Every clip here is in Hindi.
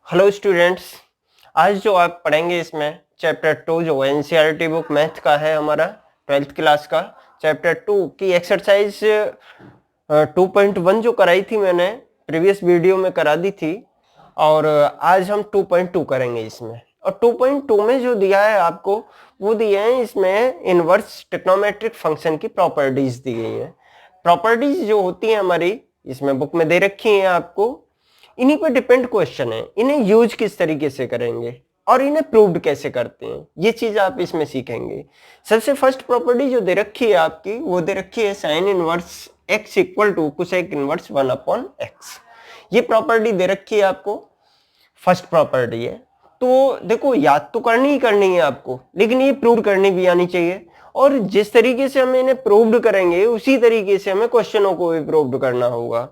हेलो स्टूडेंट्स, आज जो आप पढ़ेंगे इसमें चैप्टर 2 जो एनसीईआरटी बुक मैथ का है हमारा 12th क्लास का चैप्टर 2 की एक्सरसाइज 2.1 जो कराई थी मैंने प्रीवियस वीडियो में करा दी थी और आज हम 2.2 करेंगे इसमें। और 2.2 में जो दिया है आपको वो दिए हैं इसमें इनवर्स ट्रिग्नोमेट्रिक फंक्शन की प्रॉपर्टीज दी गई हैं। प्रॉपर्टीज जो होती हैं हमारी इसमें बुक में दे रखी हैं आपको, इन्हीं पर डिपेंड क्वेश्चन है। इन्हें यूज किस तरीके से करेंगे और इन्हें प्रूव्ड कैसे करते हैं, ये चीज आप इसमें सीखेंगे। सबसे फर्स्ट प्रॉपर्टी जो दे रखी है आपकी वो दे रखी है sine inverse x equal to cosec inverse 1/x। ये प्रॉपर्टी दे रखी है आपको, फर्स्ट प्रॉपर्टी है। तो देखो याद तो करनी ही करनी है आपको, लेकिन ये प्रूव करनी भी आनी चाहिए। और जिस तरीके से हम इन्हें प्रूव्ड करेंगे उसी तरीके से हमें क्वेश्चनों को भी प्रूव्ड करना होगा।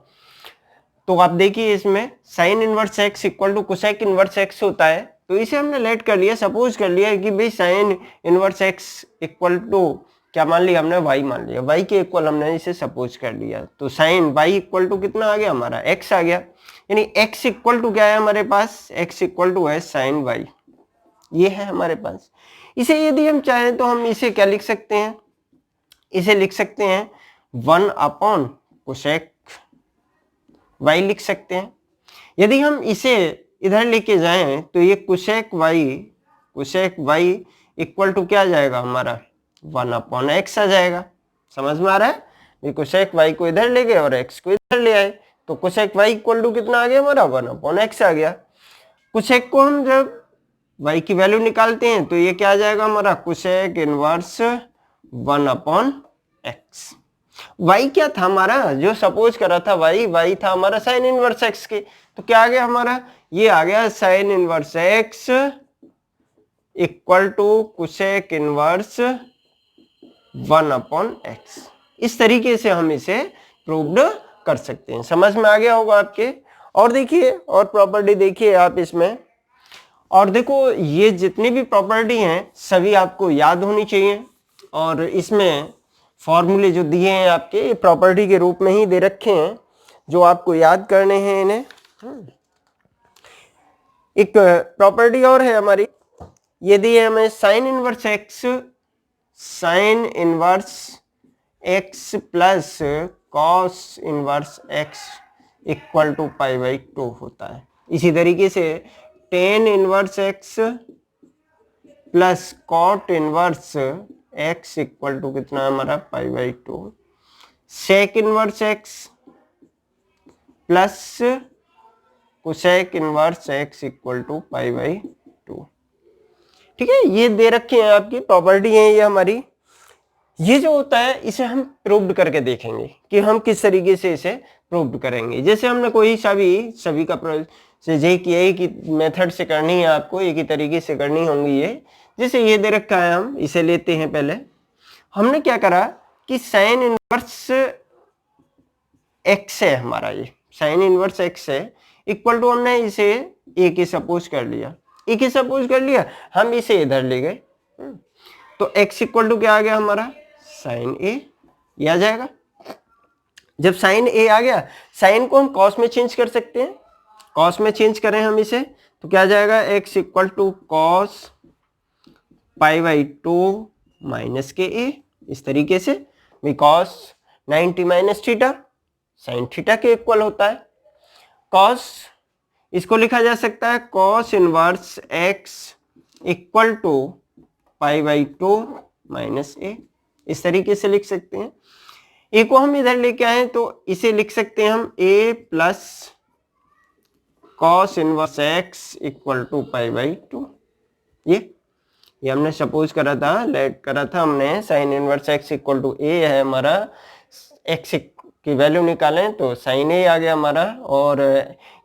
तो आप देखिए इसमें sine inverse x equal to cosec inverse x होता है, तो इसे हमने लेट कर लिया, सपोज कर लिया कि भाई sine inverse x equal to क्या मान लिया हमने, y मान लिया, y के इक्वल हमने इसे सपोज कर लिया। तो साइन y इक्वल टू कितना आ गया हमारा, x आ गया। यानी x इक्वल टू क्या है हमारे पास, x इक्वल टू है साइन y, ये है हमारे पास। इसे यदि हम चाहें तो हम इसे क्या लिख सकते हैं, इसे लिख सकते हैं 1 कोसेक y लिख सकते हैं। यदि हम इसे इधर लेके जाएं तो ये कोसेक y इक्वल टू क्या आ जाएगा हमारा 1/x आ जाएगा। समझ में आ रहा है, ये कोसेक y को इधर ले गए और x को इधर ले आए, तो कोसेक y इक्वल टू कितना आ गया हमारा 1/x आ गया। कोसेक को हम जब y की वैल्यू निकालते हैं तो ये क्या आ जाएगा हमारा कोसेक इनवर्स 1/x। y क्या था हमारा, जो सपोज करा था y था हमारा साइन इनवर्स x के, तो क्या आ गया हमारा, ये आ गया sine inverse x equal to cosec inverse 1/x। इस तरीके से हम इसे प्रूव्ड कर सकते हैं। समझ में आ गया होगा आपके। और देखिए और प्रॉपर्टी देखिए आप इसमें, और देखो ये जितनी भी प्रॉपर्टी हैं सभी आपको याद होनी चाहिए। और इसमें फॉर्मूले जो दिए हैं आपके ये प्रॉपर्टी के रूप में ही दे रखे हैं, जो आपको याद करने हैं इन्हें। एक प्रॉपर्टी और है हमारी, ये दी है हमें sine inverse x plus cos inverse x equal to π/2 होता है। इसी तरीके से tan inverse x plus cot inverse x equal to कितना है हमारा π/2। Sec inverse x plus cosec inverse x equal to π/2। ठीक है, ये दे रखे हैं आपकी प्रॉपर्टी है ये हमारी। ये जो होता है इसे हम प्रूव्ड करके देखेंगे कि हम किस तरीके से इसे प्रूव्ड करेंगे। जैसे हमने कोई सभी का एक ही मेथड से करनी है आपको, एक ही तरीके से करनी होंगी ये। जैसे ये दे रखा है, हम इसे लेते हैं। पहले हमने क्या करा कि साइन इनवर्स x है हमारा, ये साइन इनवर्स x है इक्वल टू हमने इसे a के सपोज कर लिया, हम इसे इधर ले गए, तो x इक्वल टू क्या आ गया हमारा साइन a, ये आ जाएगा। जब साइन a आ गया, साइन को हम कॉस में चेंज कर सकते हैं, कॉस में चेंज करें हम इसे तो क्या आ जाएगा x equal to cos π/2 minus के a। इस तरीके से because 90 minus theta sine theta के इक्वल होता है। कॉस इसको लिखा जा सकता है cos inverse x equal to π/2 minus a, इस तरीके से लिख सकते हैं। a को हम इधर लेके आए तो इसे लिख सकते हैं हम a plus cos inverse x equal to π/2। ये हमने सपोज करा था, लेट करा था हमने, sine inverse x equal to a है हमारा, x की वैल्यू निकालें तो साइन a आ गया हमारा। और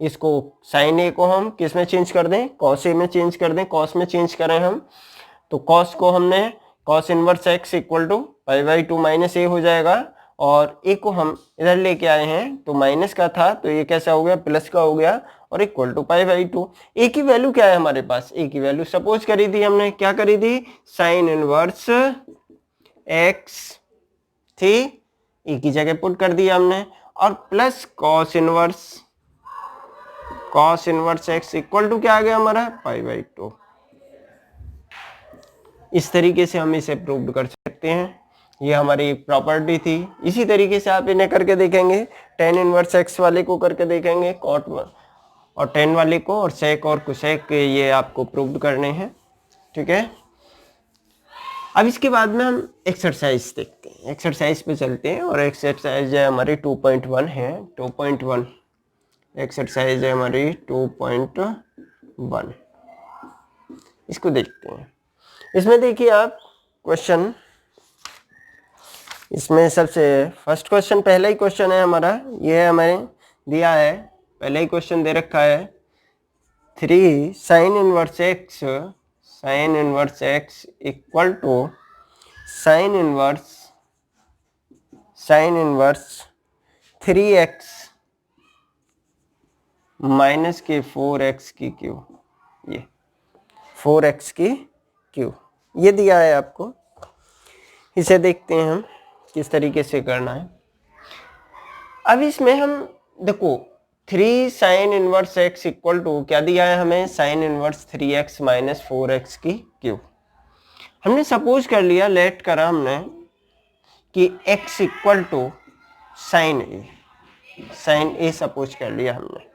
इसको साइन a को हम किस में चेंज कर दें, कॉस a में चेंज कर दें, कॉस में चेंज करें हम तो कॉस को हमने cos inverse x equal to π/2 minus a हो जाएगा। और a को हम इधर लेके आए हैं तो माइनस का था तो ये कैसा हो गया, प्लस का हो गया और इक्वल टू π/2। a की वैल्यू क्या है हमारे पास, a की वैल्यू सपोज करी थी हमने, क्या करी थी, साइन इनवर्स x थी, a की जगह पुट कर दिया हमने, और plus cos inverse cos inverse x equal to क्या आ गया हमारा π/2। इस तरीके से हम इसे प्रूव कर सकते हैं, ये हमारी एक प्रॉपर्टी थी। इसी तरीके से आप इन्हें करके देखेंगे, tan इनवर्स एक्स वाले को करके देखेंगे, cot और tan वाले को, और sec और cosec ये आपको प्रूव करने हैं, ठीक है। अब इसके बाद में हम एक्सरसाइज देखते हैं, एक्सरसाइज पे चलते हैं, और एक्सरसाइज है हमारी 2.1 है, 2.1 एक्सरसाइज है हमारी 2.1, इसको देखते हैं। इसमें देखिए आप क्वेश्चन, इसमें सबसे फर्स्ट क्वेश्चन, पहला ही क्वेश्चन है हमारा, ये है हमें दिया है, पहला ही क्वेश्चन दे रखा है 3 sin inverse x, sin inverse x equal to sin inverse 3x minus के 4x की क्यू, ये 4x की क्यू ये दिया है आपको। इसे देखते हैं हम किस तरीके से करना है। अब इसमें हम देखो 3 sin inverse x equal to क्या दिया है हमें, sin inverse 3x minus 4x की क्यू। हमने सपोज कर लिया, लेट करा हमने कि x equal to sin a suppose कर लिया हमने।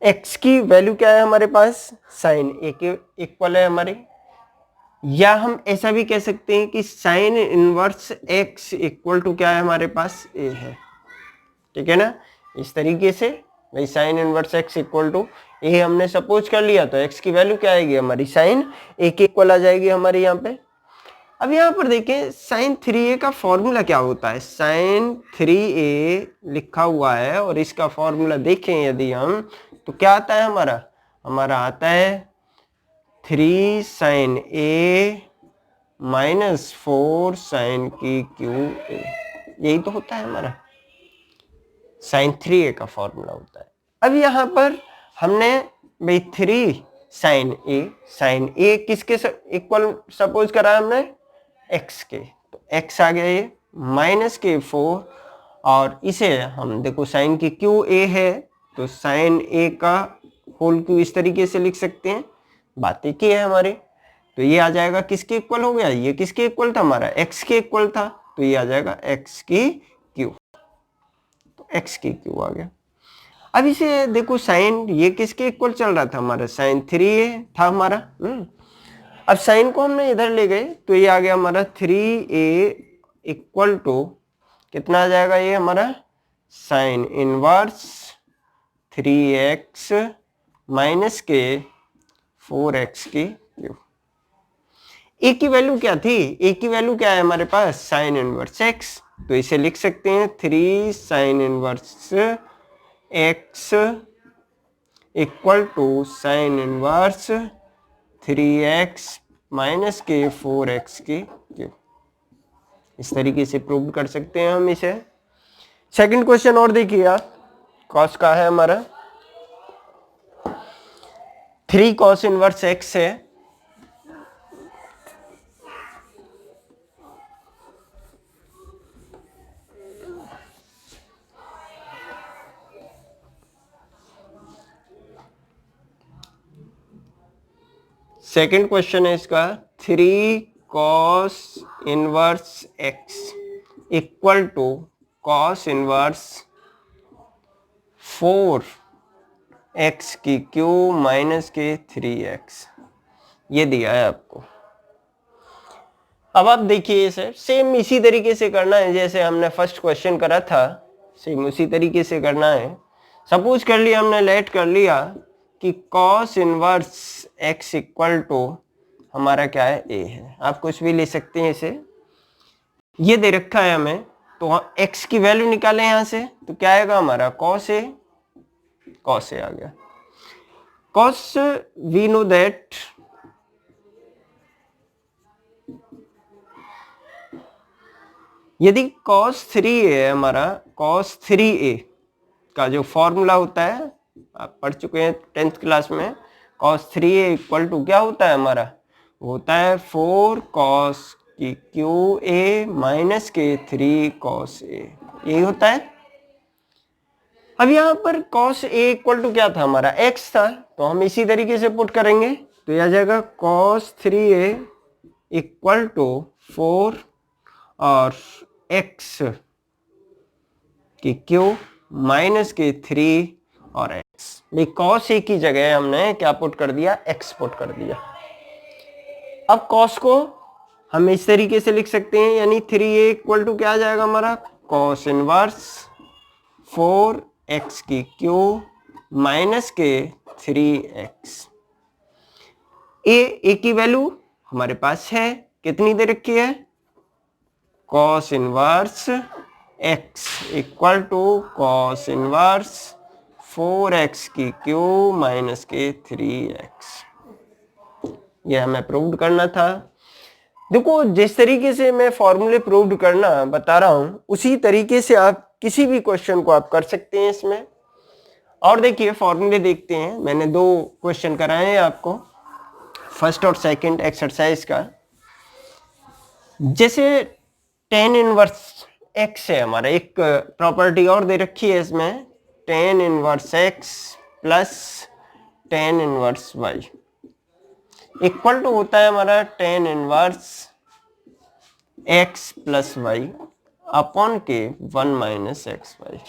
x की वैल्यू क्या है हमारे पास, sin a के इक्वल है हमारी, या हम ऐसा भी कह सकते हैं कि sin inverse x equal to क्या है हमारे पास, a है, ठीक है ना। इस तरीके से भाई sin inverse x equal to a हमने सपोज कर लिया, तो x की वैल्यू क्या आएगी हमारी, sin a के इक्वल आ जाएगी हमारे यहाँ पे। अब यहाँ पर देखें sin 3a का फॉर्मूला क्या होता है, sin 3a लिखा हुआ है, और इसका फॉर्मूला देखें यदि हम, तो क्या आता है हमारा आता है 3 sin a माइनस 4 sin की क्यू a, यही तो होता है हमारा sin 3a का फॉर्मूला होता है। अब यहाँ पर हमने भाई 3 sin a किसके इक्वल सपोज करा हमने, x के, तो x आ गया ये माइनस के 4, और इसे हम देखो sin की क्यू a है, तो sin a का होल क्यू इस तरीके से लिख सकते हैं, बात एक ही है हमारे। तो ये आ जाएगा किसके इक्वल हो गया, ये किसके इक्वल था हमारा, x के इक्वल था, तो ये आ जाएगा x की क्यू, तो x की क्यू आ गया। अब इसे देखो साइन ये किसके इक्वल चल रहा था हमारा, sin 3a था हमारा। अब साइन को हमने इधर ले गए, तो ये आ गया हमारा 3a इक्वल टू कितना आ जाएगा, ये हमारा sin इनवर्स 3x माइनस के 4x की क्यू। a की वैल्यू क्या थी, a की वैल्यू क्या है हमारे पास, sin इनवर्स x, तो इसे लिख सकते हैं 3 sin inverse x equal to sin inverse 3x minus के 4x की क्यू। इस तरीके से प्रूव कर सकते हैं हम इसे। सेकंड क्वेश्चन और देखिए आप, cos का है हमारा 3 cos इनवर्स x है, सेकंड क्वेश्चन है इसका 3 cos inverse x equal to cos inverse 4x की क्यू माइनस के 3x, ये दिया है आपको। अब आप देखिए इसे सेम इसी तरीके से करना है जैसे हमने फर्स्ट क्वेश्चन करा था, सेम उसी तरीके से करना है। सपोज कर लिया हमने, लेट कर लिया कि cos inverse x equal to हमारा क्या है, a है, आप कुछ भी ले सकते हैं इसे, ये दे रखा है हमें, तो x की वैल्यू निकालें यहां से, तो क्या आएगा हमारा cos a आ गया। cos वी नो दैट यदि cos 3a है हमारा, cos 3a का जो फॉर्मूला होता है आप पढ़ चुके हैं 10th क्लास में, cos 3a इक्वल टू क्या होता है हमारा, होता है 4 cos की क्यू a माइनस के 3 cos a, यही होता है। अब यहाँ पर cos a इक्वल टू क्या था हमारा x था, तो हम इसी तरीके से पुट करेंगे, तो यह आ जाएगा cos 3a इक्वल टू 4 और x की क्यू माइनस के 3 और x। भाई cos a की जगह हमने क्या पुट कर दिया, x पुट कर दिया। अब cos को हम इस तरीके से लिख सकते हैं, यानी 3a इक्वल टू क्या आ जाएगा हमारा cos इनवर्स 4x की क्यू माइनस के 3x। a की वैल्यू हमारे पास है, कितनी दे रखी है, cos inverse x equal to cos inverse 4x की क्यू माइनस के 3x। यह हमें प्रूव करना था। देखो जिस तरीके से मैं फॉर्मूले प्रूव करना बता रहा हूं, उसी तरीके से आप किसी भी क्वेश्चन को आप कर सकते हैं इसमें। और देखिए फॉर्मूले देखते हैं, मैंने 2 क्वेश्चन कराए हैं आपको, फर्स्ट और सेकंड एक्सरसाइज का। जैसे tan इनवर्स x है हमारा, एक प्रॉपर्टी और दे रखी है इसमें, tan inverse x plus tan inverse y equal to होता है हमारा tan inverse x plus y upon के 1 माइनस एक्स वाई।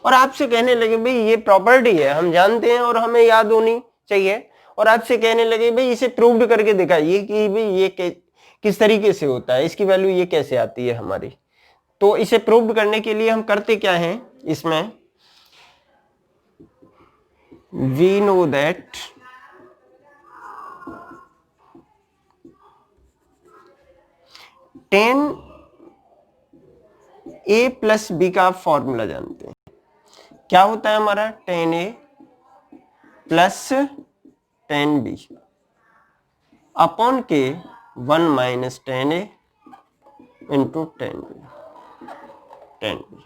और आपसे कहने लगे भाई ये प्रॉपर्टी है, हम जानते हैं और हमें याद होनी चाहिए, और आपसे कहने लगे भाई इसे प्रूव करके दिखाइए कि भाई ये किस तरीके से होता है, इसकी वैल्यू ये कैसे आती है हमारी। तो इसे प्रूव करने के लिए हम करते क्या हैं, इसमें we know that tan a plus B का आप फॉर्मूला जानते हैं, क्या होता है हमारा tan a plus tan b upon के 1 minus tan a into tan b।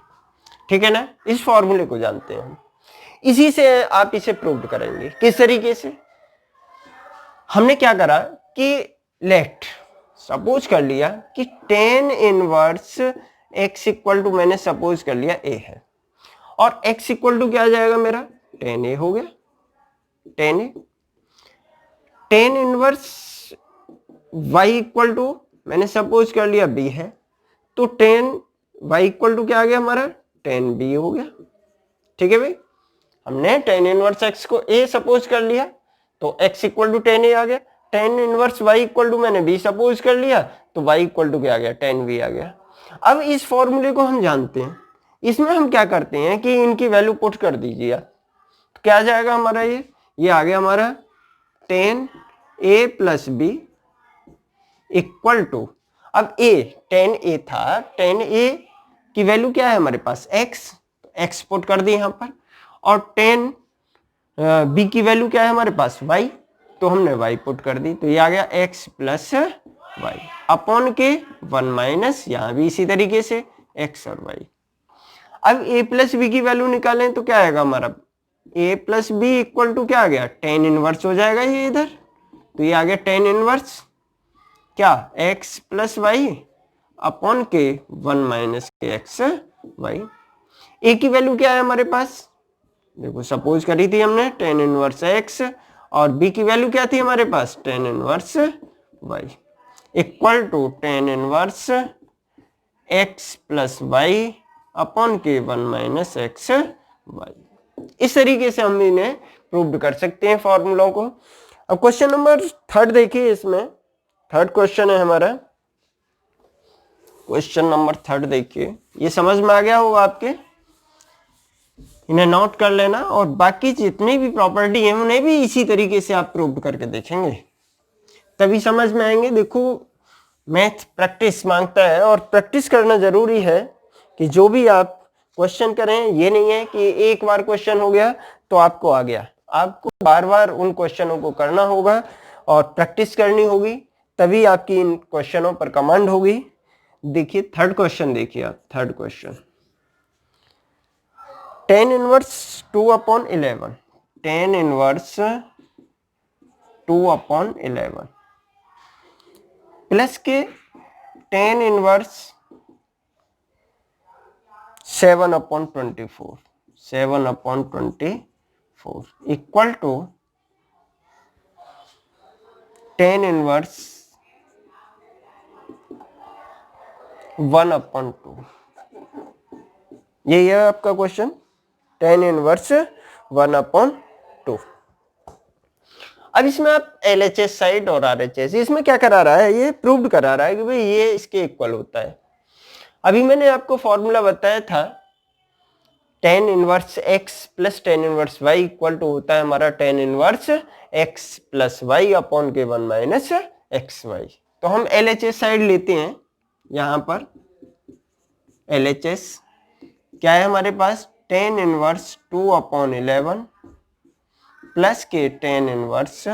ठीक है ना, इस फॉर्मूले को जानते हैं हम, इसी से आप इसे प्रूव करेंगे। किस तरीके से, हमने क्या करा कि लेट सपोज कर लिया कि tan inverse x equal to मैंने सपोज कर लिया a है, और x इक्वल टू क्या आ जाएगा मेरा tan a हो गया, tan a। tan inverse y equal to मैंने सपोज कर लिया b है, तो tan y इक्वल टू क्या आ गया हमारा tan b हो गया। ठीक है भाई, हमने tan इनवर्स x को a सपोज कर लिया, तो x equal to tan a आ गया। tan inverse y equal to मैंने b सपोज कर लिया, तो y इक्वल टू क्या आ गया tan b आ गया। अब इस फॉर्मूले को हम जानते हैं, इसमें हम क्या करते हैं कि इनकी वैल्यू पुट कर दीजिए, तो क्या आ जाएगा हमारा, ये आ गया हमारा tan a plus B equal to, अब a tan a था, tan a की वैल्यू क्या है हमारे पास x, x पुट कर दी यहां पर, और tan b की वैल्यू क्या है हमारे पास y, तो हमने y पुट कर दी, तो ये आ गया x प्लस वाई अपॉन के 1 माइनस, यहां भी इसी तरीके से x और y। अब a प्लस बी की वैल्यू निकालें तो क्या आएगा हमारा, a plus B equal to क्या आ गया tan इनवर्स हो जाएगा ये इधर, तो ये आ गया tan इनवर्स क्या x प्लस वाई अपॉन के 1 माइनस के एक्स वाई। a की वैल्यू क्या है हमारे पास, देखो सपोज करी थी हमने tan इनवर्स x, और b की वैल्यू क्या थी हमारे पास tan inverse y equal to tan inverse x plus y upon के 1 माइनस एक्स वाई। इस तरीके से हम इन्हें प्रूव कर सकते हैं फॉर्मूलों को। अब क्वेश्चन नंबर 3 देखिए, इसमें थर्ड क्वेश्चन है हमारा, क्वेश्चन नंबर 3 देखिए, ये समझ में आ गया होगा आपके, इन्हें नोट कर लेना, और बाकी जितनी भी प्रॉपर्टी है उन्हें भी इसी तरीके से आप प्रूव करके देखेंगे, तभी समझ में आएंगे। देखो मैथ प्रैक्टिस मांगता है, और प्रैक्टिस करना जरूरी है, कि जो भी आप क्वेश्चन करें, ये नहीं है कि एक बार क्वेश्चन हो गया तो आपको आ गया, आपको बार बार उन क्वेश्चनों को करना होगा और प्रैक्टिस करनी होगी, तभी आपकी इन क्वेश्चनों पर कमांड होगी। देखिए थर्ड क्वेश्चन देखिए आप, third question tan inverse 2 upon 11, tan inverse 2 upon 11 plus के tan inverse 7 upon 24, 7/24 equal to tan inverse 1/2। यही है आपका क्वेश्चन, tan इनवर्स 1/2। अब इसमें आप LHS साइड और RHS, इसमें क्या करा रहा है, ये प्रूव्ड करा रहा है कि भाई ये इसके इक्वल होता है। अभी मैंने आपको फॉर्मूला बताया था tan inverse x plus tan inverse y equal to होता है हमारा tan inverse x plus y upon के 1 माइनस एक्स वाई। तो हम LHS साइड लेते हैं, यहां पर LHS क्या है हमारे पास, tan इनवर्स 2/11 प्लस के tan इनवर्स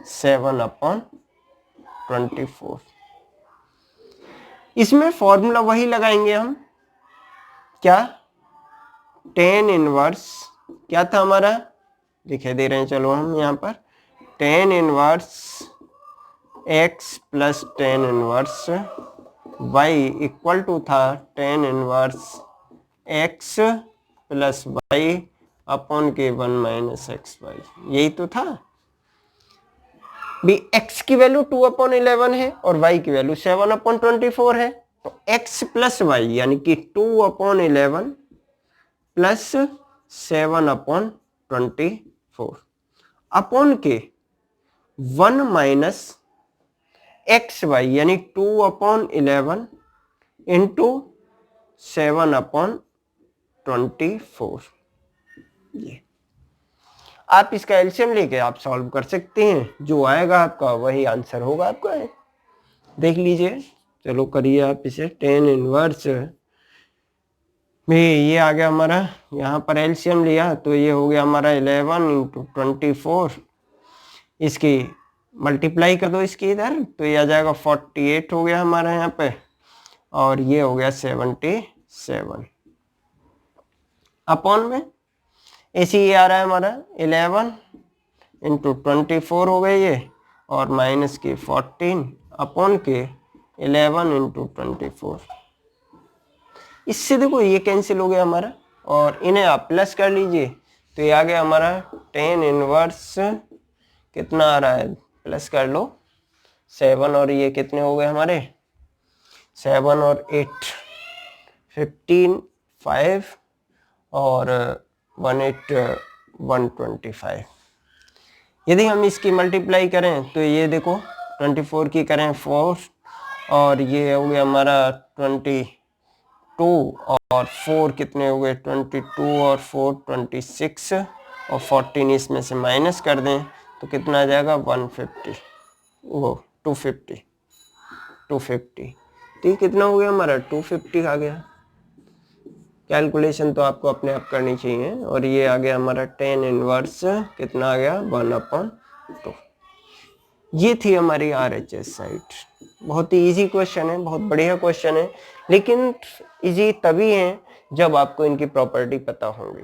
7/24। इसमें फॉर्मूला वही लगाएंगे हम, क्या, tan इनवर्स क्या था हमारा, दिखाई दे रहे हैं, चलो हम यहाँ पर tan inverse x plus tan inverse y equal to था tan inverse x plus y upon के 1 माइनस एक्स वाई। यही तो था भी, x की वैल्यू 2/11 है और y की वैल्यू 7/24 है। तो x प्लस वाई यानी कि 2/11 प्लस 7/24 अपॉन के 1 माइनस एक्स वाई यानी 2/11 इंटू 7/24। ये आप इसका एलसीएम लेके आप सॉल्व कर सकते हैं, जो आएगा आपका वही आंसर होगा आपका। देख लीजिए, चलो करिए आप इसे। tan इनवर्स में ये आ गया हमारा, यहाँ पर एलसीएम लिया तो ये हो गया हमारा 11 इंटू 24, इसकी मल्टीप्लाई कर दो इसकी इधर, तो ये आ जाएगा 48 हो गया हमारा यहाँ पे, और ये हो गया 77 अपॉन में ऐसे ही आ रहा है हमारा 11 इंटू 24 हो गए ये, और माइनस के 14 अपॉन के 11 इंटू 24। इससे देखो ये कैंसिल हो गया हमारा, और इन्हें आप प्लस कर लीजिए तो ये आ गया हमारा tan इनवर्स कितना आ रहा है, प्लस कर लो 7 और ये कितने हो गए हमारे, 7 और 8 15 5 और 125। यदि हम इसकी मल्टीप्लाई करें तो ये देखो 24 की करें 4, और ये हो गया हमारा 22 और 4 कितने हो गए, 22 और 4 26, और 14 इसमें से माइनस कर दें तो कितना आ जाएगा 150, वो 250। तो ये कितना हो गया हमारा 250 आ गया। कैलकुलेशन तो आपको अपने आप करनी चाहिए, और ये आ गया हमारा tan इनवर्स कितना आ गया 1/2। ये थी हमारी RHS साइड। बहुत ही इजी क्वेश्चन है, बहुत बढ़िया क्वेश्चन है, लेकिन इजी तभी है जब आपको इनकी प्रॉपर्टी पता होंगी।